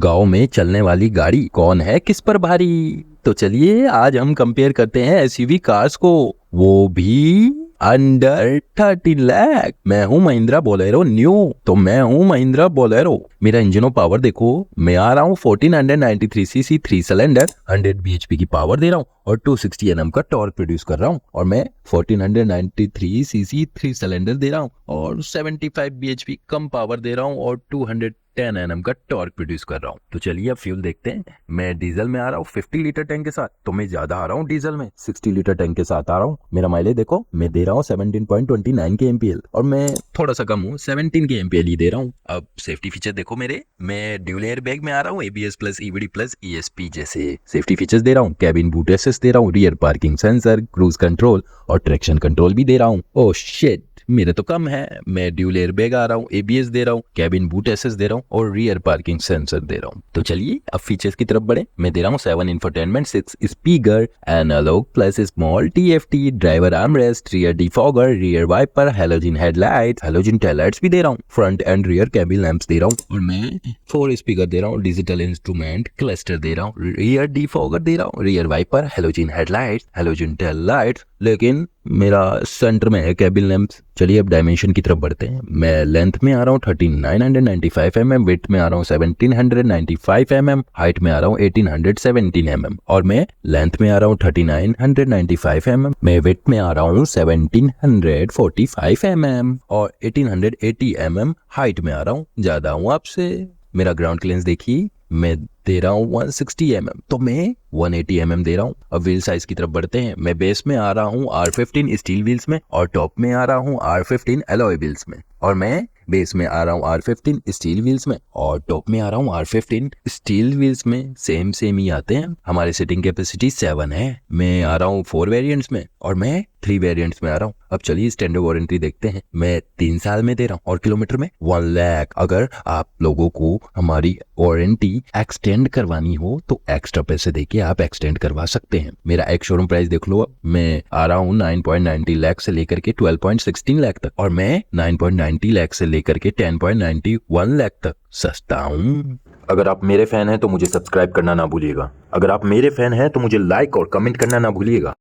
गांव में चलने वाली गाड़ी कौन है किस पर भारी। तो चलिए आज हम कंपेयर करते हैं एसयूवी कार्स को, वो भी अंडर 13 लाख। मैं हूं महिंद्रा बोलेरो न्यू, तो मैं हूं महिंद्रा बोलेरो। मेरा इंजन पावर देखो, मैं आ रहा हूं 1493 सीसी 3 सिलेंडर, 100 bhp की पावर दे रहा हूं और 260 Nm का टॉर्क प्रोड्यूस कर रहा हूं। और मैं 1493 सीसी 3 सिलेंडर दे रहा हूं और 75 bhp कम पावर दे रहा हूं और 210 Nm का टॉर्क प्रोड्यूस कर रहा हूं। तो चलिए अब फ्यूल देखते हैं। मैं डीजल में आ रहा हूँ 50 लीटर टैंक के साथ, तो मैं ज्यादा आ रहा हूँ डीजल में, 60 लीटर टैंक के साथ आ रहा हूँ। मेरा माइलेज देखो, मैं दे रहा हूँ 17.29 के एमपीएल और मैं थोड़ा सा कम हूँ, 17 के एमपीएल ही दे रहा हूँ। अब सेफ्टी फीचर देखो मेरे, मैं ड्यूल एयर बैग में आ रहा हूँ, ABS plus EBD plus ESP जैसे सेफ्टी फीचर्स दे रहा हूँ। कैबिन बूट असिस्ट दे रहा हूँ, rear parking sensor, cruise control और ट्रैक्शन कंट्रोल भी दे रहा हूँ। ओह शिट, मेरे तो कम है। मैं ड्यूल एयर बैग आ रहा हूँ, एबीएस दे रहा हूँ, कैबिन बूट असिस्ट दे रहा हूँ और रियर पार्किंग सेंसर दे रहा हूँ। तो चलिए अब फीचर्स की तरफ बढ़े। मैं दे रहा हूँ 7 infotainment, 6 speaker, analogue plus small TFT, driver armrest, rear defogger, rear wiper, halogen headlight, halogen tail lights भी दे रहा हूँ, front and rear cabin lamps दे रहा हूँ और मैं 4 स्पीकर दे रहा हूँ, डिजिटल इंस्ट्रूमेंट क्लस्टर दे रहा हूँ, रियर डिफॉगर दे रहा हूँ, rear wiper, halogen headlights, halogen tail lights, लेकिन मेरा सेंटर में है कैबिन लैंप्स। चलिए अब डायमेंशन की तरफ बढ़ते हैं। मैं लेंथ में आ रहा हूँ 3995 mm, विड्थ में आ रहा हूँ 1795 mm, हाइट में आ रहा हूँ 1817 mm और मैं लेंथ में आ रहा हूँ 3995 mm, मैं विड्थ में आ रहा हूँ 1745 mm और 1880 mm हाइट में आ रहा हूँ। ज्यादा हूँ आपसे। मेरा ग्राउंड क्लियरेंस देखिए, मैं दे रहा हूँ 160 mm, तो मैं 180 mm दे रहा हूँ। अब व्हील साइज की तरफ बढ़ते हैं। मैं बेस में आ रहा हूँ R15 स्टील व्हील्स में और टॉप में आ रहा हूँ R15 एलॉय व्हील्स में और मैं बेस में आ रहा हूँ R15 स्टील व्हील्स में और टॉप में आ रहा हूँ R15 स्टील व्हील्स में। सेम ही आते हैं। हमारी सीटिंग कैपेसिटी 7 है। मैं आ रहा हूँ 4 वेरिएंट्स में और मैं 3 वेरिएंट्स में आ रहा हूँ। अब चलिए स्टैंडर्ड वारंटी देखते हैं। मैं 3 साल में दे रहा हूँ और किलोमीटर में 1 लाख। अगर आप लोगों को हमारी वारंटी एक्सटेंड करवानी हो तो एक्स्ट्रा पैसे देके आप एक्सटेंड करवा सकते हैं। मेरा एक शोरूम प्राइस देख लो। अब मैं आ रहा हूँ 9.90 लाख से लेकर के 12.16 लाख तक और मैं 9.90 लाख से लेकर के 10.91 लाख तक सस्ता हूँ। अगर आप मेरे फैन हैं तो मुझे सब्सक्राइब करना ना भूलिएगा। अगर आप मेरे फैन हैं तो मुझे लाइक और कमेंट करना ना भूलिएगा।